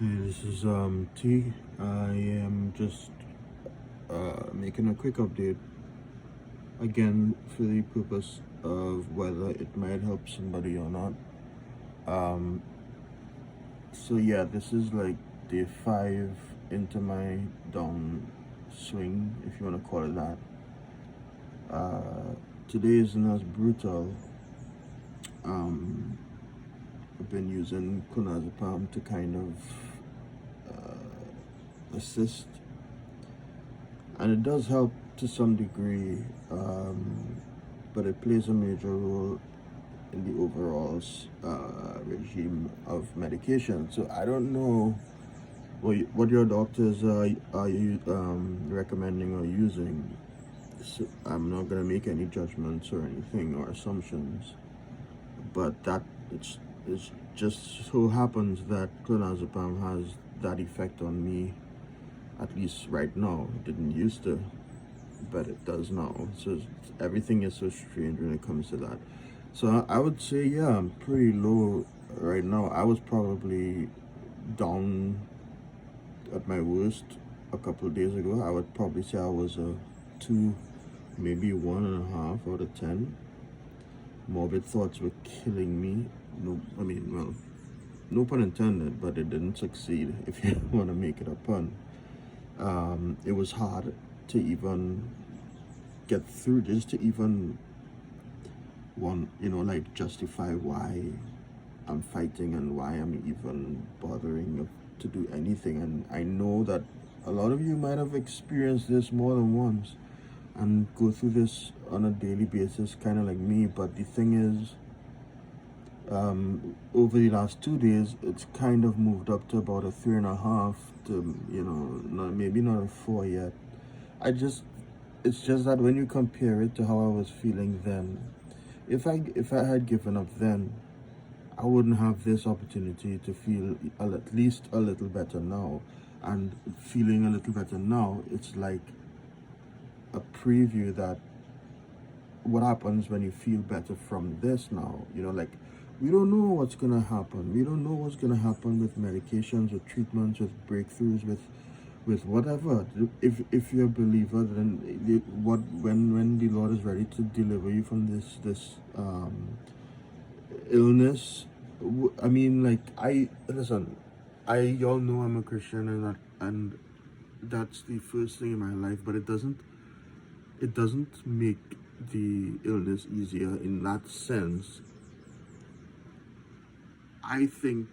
Hey, this is T. I am just making a quick update again for the purpose of whether it might help somebody or not. Um, so yeah, this is like day 5 into my down swing, if you want to call it that. Today isn't as brutal. Um, I've been using clonazepam to kind of assist, and it does help to some degree, but it plays a major role in the overall regime of medication. So I don't know what your doctors are you recommending or using. So I'm not gonna make any judgments or anything or assumptions, but it's just so happens that clonazepam has that effect on me, at least right now. It didn't used to, but it does now. So everything is so strange when it comes to that. So I would say, yeah, I'm pretty low right now. I was probably down at my worst a couple of days ago. I would probably say I was a 2, maybe 1.5 out of 10. Morbid thoughts were killing me. No, I mean, well, no pun intended, but it didn't succeed, if you want to make it a pun. It was hard to even get through, just to even like justify why I'm fighting and why I'm even bothering to do anything. And I know that a lot of you might have experienced this more than once and go through this on a daily basis, kind of like me. But the thing is, over the last 2 days, it's kind of moved up to about a 3.5 to, maybe not a 4 yet. It's just that when you compare it to how I was feeling then, if I had given up then, I wouldn't have this opportunity to feel at least a little better now. And feeling a little better now, it's like a preview that what happens when you feel better from this now. Like, we don't know what's gonna happen. We don't know what's gonna happen with medications, with treatments, with breakthroughs, with whatever. If you're a believer, then when the Lord is ready to deliver you from this illness. I mean, like, I listen. Y'all know I'm a Christian, and that's the first thing in my life. But it doesn't make the illness easier in that sense. I think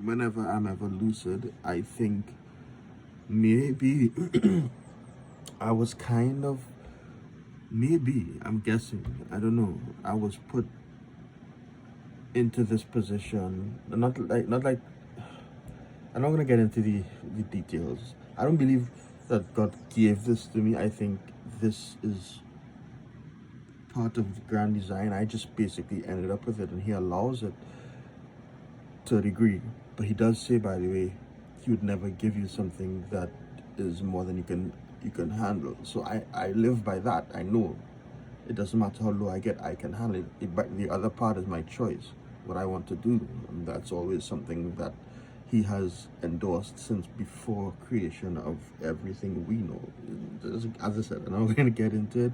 whenever I'm ever lucid, I think maybe I was kind of, maybe, I'm guessing, I don't know, I was put into this position, not like I'm not gonna get into the details. I don't believe that God gave this to me. I think this is part of the grand design. I just basically ended up with it, and He allows it to a degree. But He does say, by the way, He would never give you something that is more than you can handle. So I live by that. I know it doesn't matter how low I get, I can handle it. But the other part is my choice, what I want to do. And that's always something that He has endorsed since before creation of everything we know. As I said, I'm not going to get into it.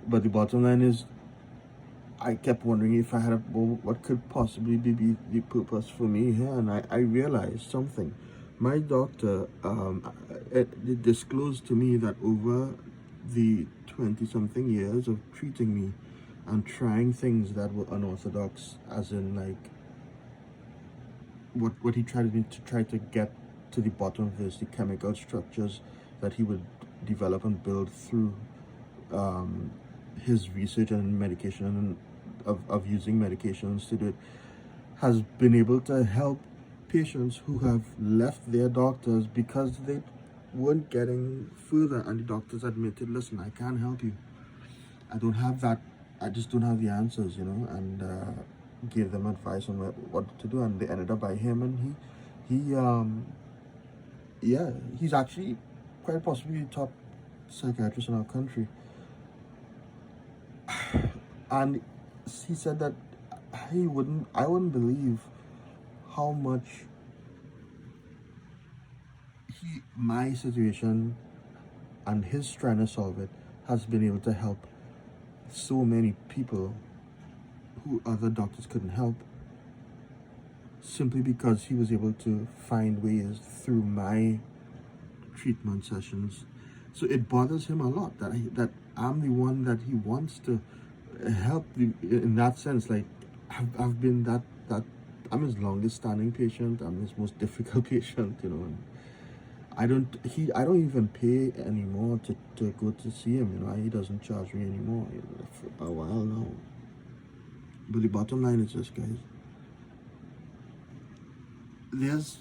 But the bottom line is, I kept wondering if I had what could possibly be the purpose for me here. And I realized something. My doctor disclosed to me that over the 20-something years of treating me and trying things that were unorthodox, as in, like, what he tried to get to the bottom of this, the chemical structures that he would develop and build through his research and medication, and of using medications to do it, has been able to help patients who have left their doctors because they weren't getting further, and the doctors admitted, listen, I can't help you. I don't have that. I just don't have the answers, and gave them advice on what to do, and they ended up by him, and yeah, he's actually quite possibly the top psychiatrist in our country. And he said that I wouldn't believe how much my situation and his trying to solve it has been able to help so many people who other doctors couldn't help, simply because he was able to find ways through my treatment sessions. So it bothers him a lot that that I'm the one that he wants to help in that sense. Like I've been that I'm his longest standing patient. I'm his most difficult patient. And I don't even pay anymore to go to see him. He doesn't charge me anymore, for a while now. But the bottom line is this, guys. There's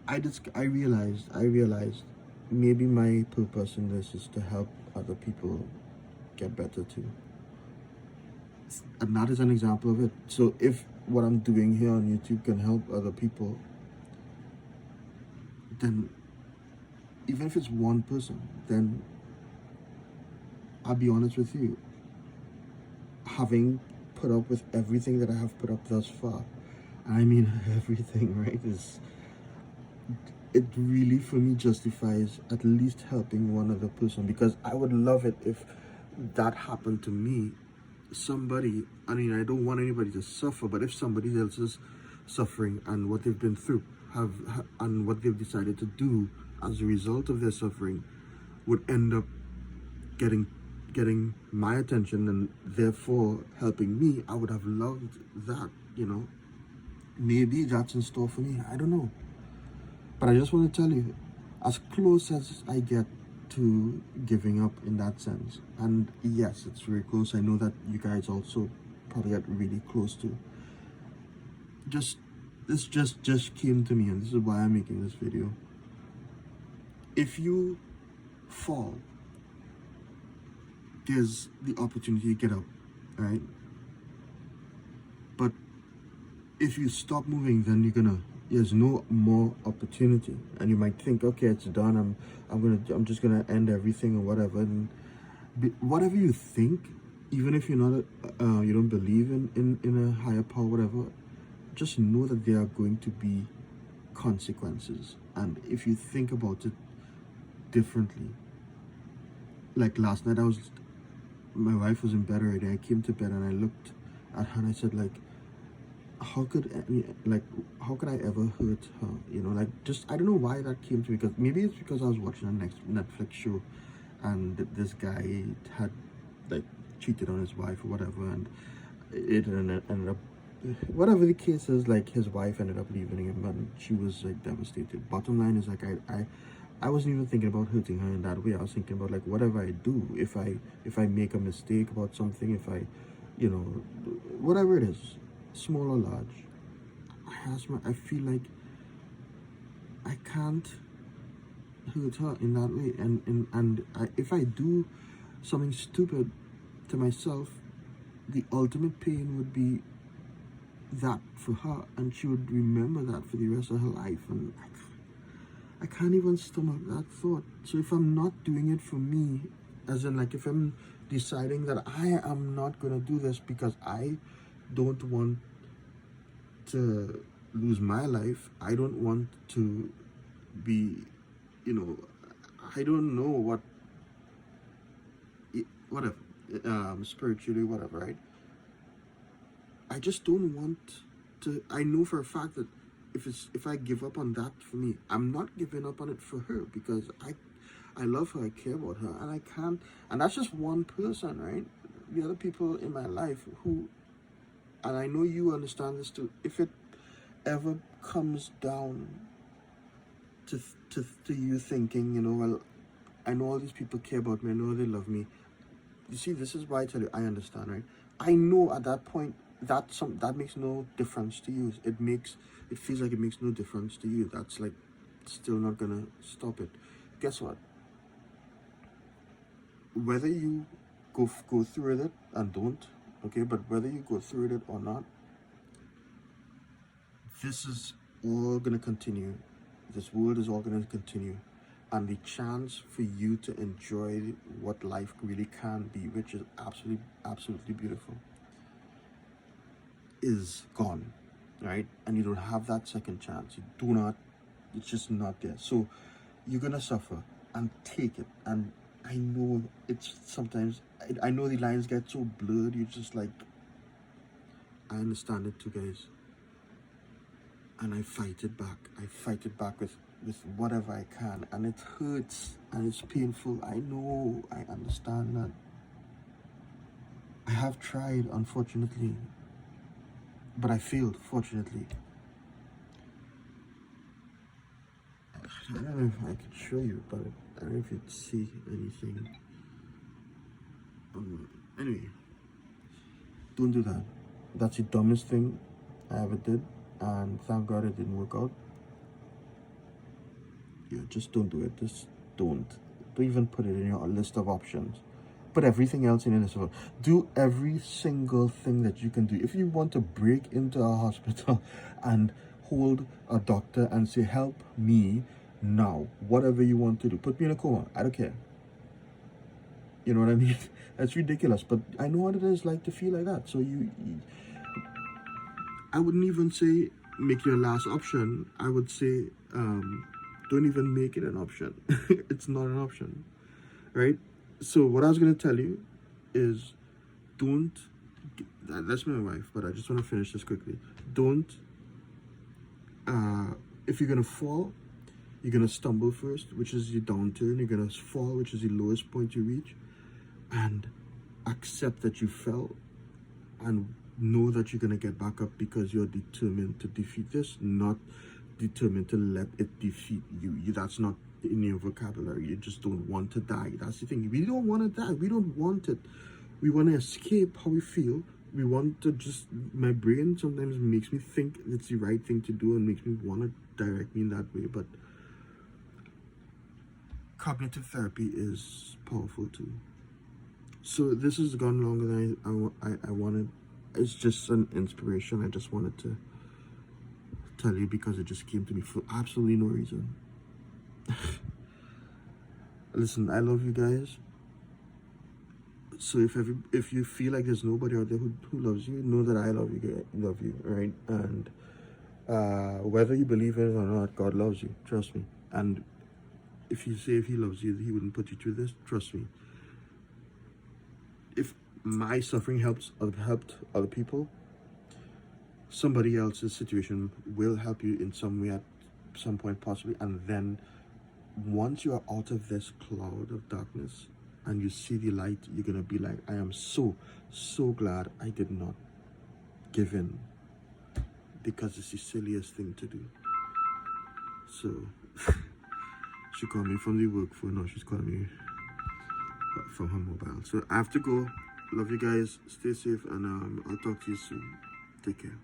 I realized maybe my purpose in this is to help other people get better too. And that is an example of it. So if what I'm doing here on YouTube can help other people, then even if it's one person, then I'll be honest with you, having put up with everything that I have put up thus far, I mean everything, right, it really for me justifies at least helping one other person, because I would love it if that happened to me. Somebody, I mean, I don't want anybody to suffer, but if somebody else is suffering and what they've been through and what they've decided to do as a result of their suffering would end up getting my attention and therefore helping me, I would have loved that. Maybe that's in store for me, I don't know. But I just want to tell you, as close as I get to giving up in that sense, and yes, it's very close, I know that you guys also probably get really close to, this just came to me, and this is why I'm making this video. If you fall, there's the opportunity to get up, right? But if you stop moving, then there's no more opportunity, and you might think, okay, it's done, I'm just gonna end everything or whatever. And whatever you think, even if you're not you don't believe in a higher power, whatever, just know that there are going to be consequences. And if you think about it differently, like last night, my wife was in bed already. I came to bed and I looked at her and I said, like, how could I ever hurt her? I don't know why that came to me, because maybe it's because I was watching a Netflix show and this guy had like cheated on his wife or whatever, and it ended up, whatever the case is, like his wife ended up leaving him and she was like devastated. Bottom line is, like, I wasn't even thinking about hurting her in that way. I was thinking about, like, whatever I do, if I make a mistake about something, if I whatever it is, small or large, I feel like I can't hurt her in that way, and if I do something stupid to myself, the ultimate pain would be that for her, and she would remember that for the rest of her life, and I can't even stomach that thought. So if I'm not doing it for me, as in, like, if I'm deciding that I am not gonna do this because I don't want to lose my life, I don't want to be, I don't know whatever, spiritually, whatever, right? I just don't want to. I know for a fact that if I give up on that for me, I'm not giving up on it for her, because I love her, I care about her, and I can't. And that's just one person, right? The other people in my life who, and I know you understand this too. If it ever comes down to you thinking, well, I know all these people care about me, I know they love me. You see, this is why I tell you, I understand, right? I know at that point that makes no difference to you. It feels like it makes no difference to you. That's like still not gonna stop it. Guess what? Whether you go through it and don't, okay, but whether you go through it or not, this is all gonna continue. This world is all gonna continue. And the chance for you to enjoy what life really can be, which is absolutely beautiful, is gone, right? And you don't have that second chance. You do not It's just not there. So you're gonna suffer and take it. And I know it's sometimes, I know the lines get so blurred. You're just like, I understand it too, guys. And I fight it back. I fight it back with whatever I can. And it hurts and it's painful. I know, I understand that. I have tried, unfortunately, but I failed, fortunately. I don't know if I could show you, but I don't know if you'd see anything. Anyway, don't do that. That's the dumbest thing I ever did, and thank God it didn't work out. Yeah, just don't do it. Just don't. Don't even put it in your list of options. Put everything else in your list of. Do every single thing that you can do. If you want to break into a hospital and hold a doctor and say, "Help me now," whatever you want to do, put me in a coma. I don't care. You know what I mean? That's ridiculous, but I know what it is like to feel like that. So I wouldn't even say make your last option. I would say don't even make it an option. It's not an option, right? So what I was going to tell you is don't, that's my wife, but I just want to finish this quickly. Don't, if you're going to fall, you're going to stumble first, which is your downturn. You're going to fall, which is the lowest point you reach, and accept that you fell and know that you're going to get back up because you're determined to defeat this, not determined to let it defeat you. That's not in your vocabulary. You just don't want to die. That's the thing. We don't want to die. We don't want it. We want to escape how we feel. We want to just, my brain sometimes makes me think it's the right thing to do and makes me want to direct me in that way. But cognitive therapy is powerful too. So this has gone longer than I wanted. It's just an inspiration. I just wanted to tell you because it just came to me for absolutely no reason. Listen, I love you guys. So if you feel like there's nobody out there who loves you, know that I love you, right? And whether you believe it or not, God loves you. Trust me. And if you say if He loves you, He wouldn't put you through this. Trust me. If my suffering helped other people, somebody else's situation will help you in some way at some point possibly. And then once you are out of this cloud of darkness and you see the light, you're gonna be like, I am so glad I did not give in, because it's the silliest thing to do. So she called me from the work phone. Now she's calling me from her mobile. So I have to go. Love you guys. Stay safe, and I'll talk to you soon. Take care.